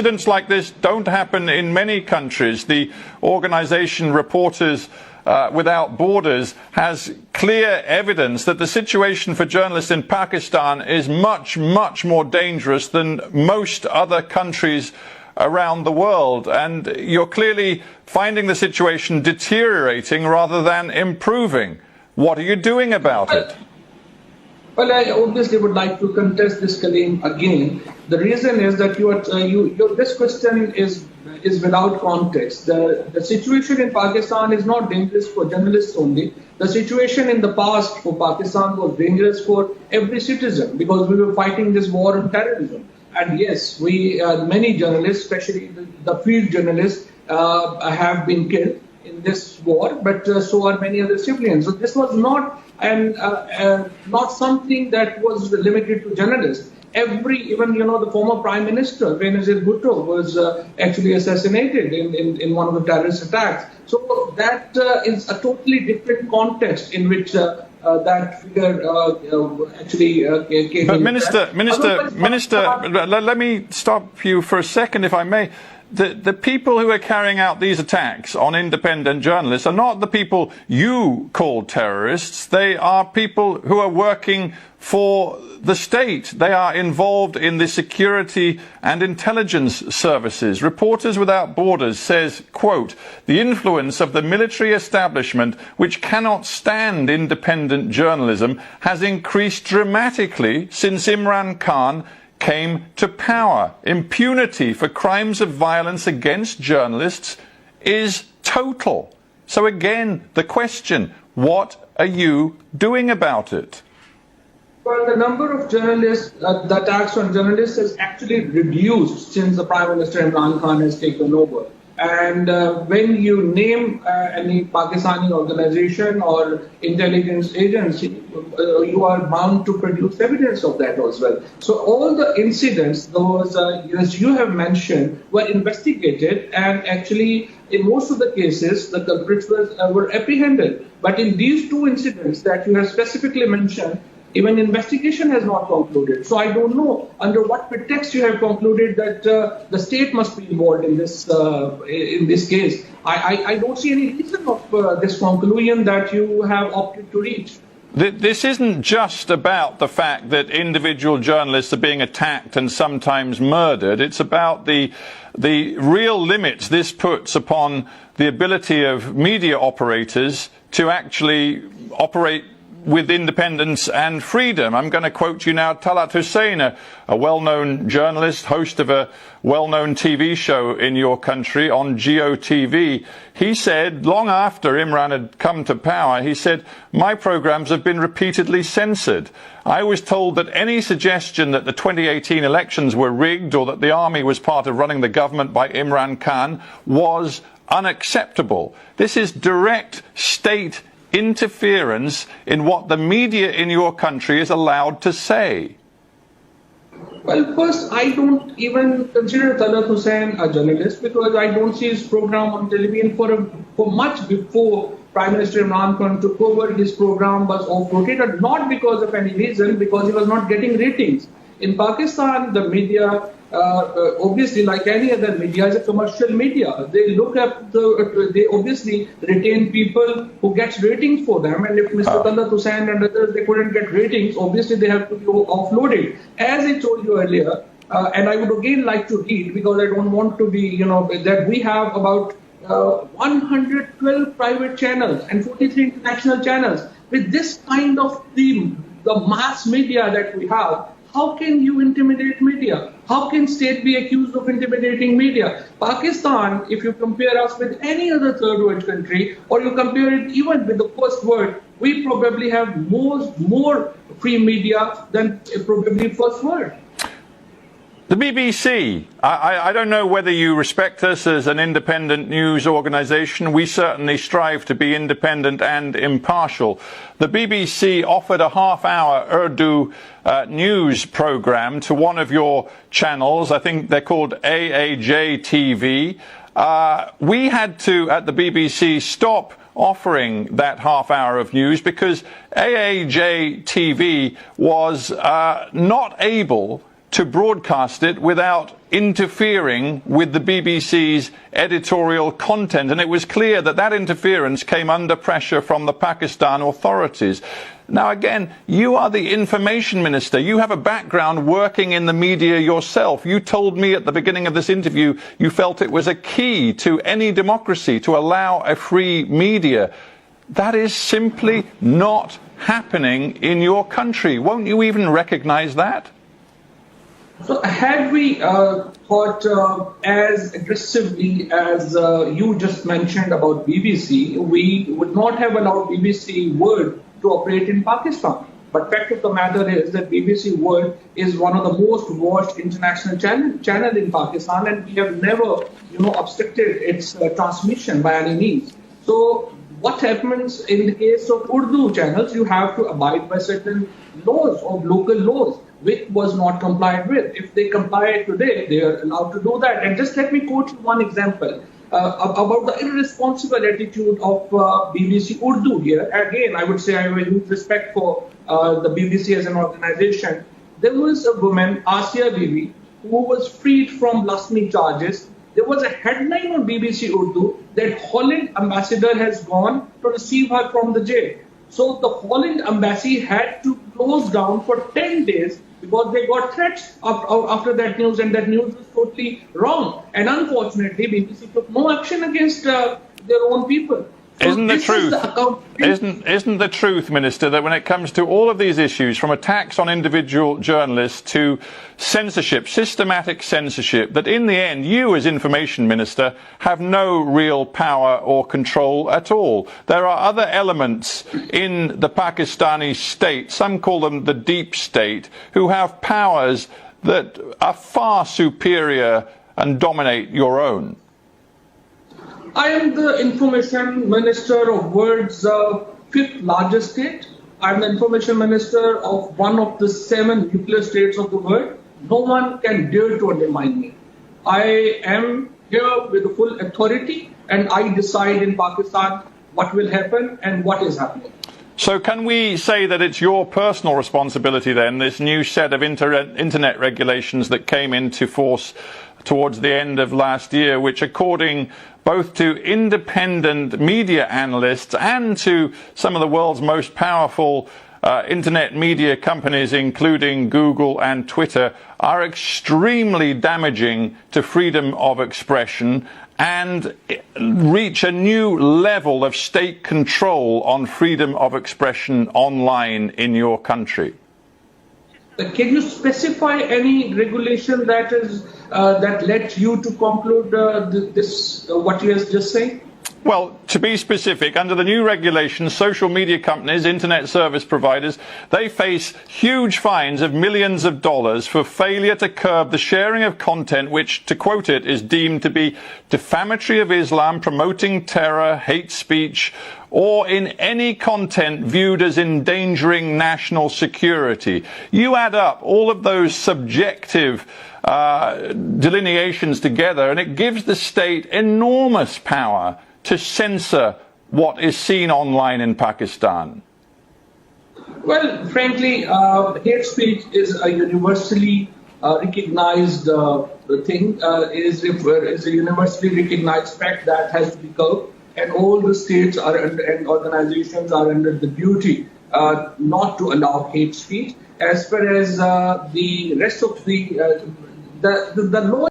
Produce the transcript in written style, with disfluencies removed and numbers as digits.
Incidents like this don't happen in many countries. The organization Reporters Without Borders has clear evidence that the situation for journalists in Pakistan is much, much more dangerous than most other countries around the world. And you're clearly finding the situation deteriorating rather than improving. What are you doing about it? Well, I obviously would like to contest this claim again. The reason is that this question is without context. The situation in Pakistan is not dangerous for journalists only. The situation in the past for Pakistan was dangerous for every citizen because we were fighting this war on terrorism. And yes, many journalists, especially the field journalists, have been killed in this war, but so are many other civilians. So this was not something that was limited to journalists. Even the former Prime Minister, Benazir Bhutto, was actually assassinated in one of the terrorist attacks. So that is a totally different context in which that figure actually came. But Minister, let me stop you for a second, if I may. The people who are carrying out these attacks on independent journalists are not the people you call terrorists. They are people who are working for the state. They are involved in the security and intelligence services. Reporters Without Borders says, quote, "The influence of the military establishment, which cannot stand independent journalism, has increased dramatically since Imran Khan came to power. Impunity for crimes of violence against journalists is total." So again, the question, what are you doing about it? Well, the number of journalists, the attacks on journalists has actually reduced since the Prime Minister Imran Khan has taken over. And when you name any Pakistani organization or intelligence agency, you are bound to produce evidence of that as well. So all the incidents, those as you have mentioned, were investigated, and actually in most of the cases, the culprits were apprehended. But in these two incidents that you have specifically mentioned, even investigation has not concluded. So I don't know under what pretext you have concluded that the state must be involved in this case. I don't see any reason of this conclusion that you have opted to reach. This isn't just about the fact that individual journalists are being attacked and sometimes murdered. It's about the real limits this puts upon the ability of media operators to actually operate with independence and freedom. I'm going to quote you now, Talat Hussein, a well-known journalist, host of a well-known TV show in your country on GOTV. He said, long after Imran had come to power, he said, "My programs have been repeatedly censored. I was told that any suggestion that the 2018 elections were rigged or that the army was part of running the government by Imran Khan was unacceptable." This is direct state interference in what the media in your country is allowed to say. Well, first, I don't even consider Talat Hussein a journalist because I don't see his program on television for much before Prime Minister Imran Khan took over. His program was off-rotated, not because of any reason, because he was not getting ratings. In Pakistan, the media, obviously, like any other media, is a commercial media. They look at they obviously retain people who gets ratings for them. And if Mr. Talat Hussein and others, they couldn't get ratings, obviously they have to be offloaded. As I told you earlier, and I would again like to read because I don't want to be, that we have about 112 private channels and 43 international channels. With this kind of the mass media that we have, how can you intimidate media? How can state be accused of intimidating media? Pakistan, if you compare us with any other third world country, or you compare it even with the first world, we probably have more free media than probably first world. The BBC, I don't know whether you respect us as an independent news organisation. We certainly strive to be independent and impartial. The BBC offered a half-hour Urdu news programme to one of your channels. I think they're called AAJ TV. We had to, at the BBC, stop offering that half hour of news because AAJ TV was not able to broadcast it without interfering with the BBC's editorial content. And it was clear that that interference came under pressure from the Pakistan authorities. Now, again, you are the information minister. You have a background working in the media yourself. You told me at the beginning of this interview you felt it was a key to any democracy to allow a free media. That is simply not happening in your country. Won't you even recognize that? So had we thought as aggressively as you just mentioned about BBC, we would not have allowed BBC World to operate in Pakistan. But fact of the matter is that BBC World is one of the most watched international channel in Pakistan, and we have never, obstructed its transmission by any means. So what happens in the case of Urdu channels? You have to abide by certain laws of local laws, which was not complied with. If they comply today, they are allowed to do that. And just let me quote you one example about the irresponsible attitude of BBC Urdu here. Again, I would say I have a huge respect for the BBC as an organization. There was a woman, Asia Bibi, who was freed from blasphemy charges. There was a headline on BBC Urdu that Holland ambassador has gone to receive her from the jail. So the Holland embassy had to close down for 10 days because they got threats after that news, and that news was totally wrong. And unfortunately, BBC took no action against their own people. So isn't the truth, Minister, that when it comes to all of these issues, from attacks on individual journalists to censorship, systematic censorship, that in the end you as Information Minister have no real power or control at all? There are other elements in the Pakistani state, some call them the deep state, who have powers that are far superior and dominate your own. I am the information minister of world's fifth largest state. I am the information minister of one of the 7 nuclear states of the world. No one can dare to undermine me. I am here with the full authority, and I decide in Pakistan what will happen and what is happening. So can we say that it's your personal responsibility then, this new set of internet regulations that came into force towards the end of last year, which according both to independent media analysts and to some of the world's most powerful internet media companies, including Google and Twitter, are extremely damaging to freedom of expression and reach a new level of state control on freedom of expression online in your country? Can you specify any regulation that is that led you to conclude this what you have just said? Well, to be specific, under the new regulations, social media companies, internet service providers, they face huge fines of millions of dollars for failure to curb the sharing of content which, to quote it, is deemed to be defamatory of Islam, promoting terror, hate speech, or in any content viewed as endangering national security. You add up all of those subjective delineations together, and it gives the state enormous power to censor what is seen online in Pakistan. Well, frankly, hate speech is a universally recognized thing, is a universally recognized fact that has to be curbed, and all the states are under, and organizations are under the duty not to allow hate speech. As far as the rest of the law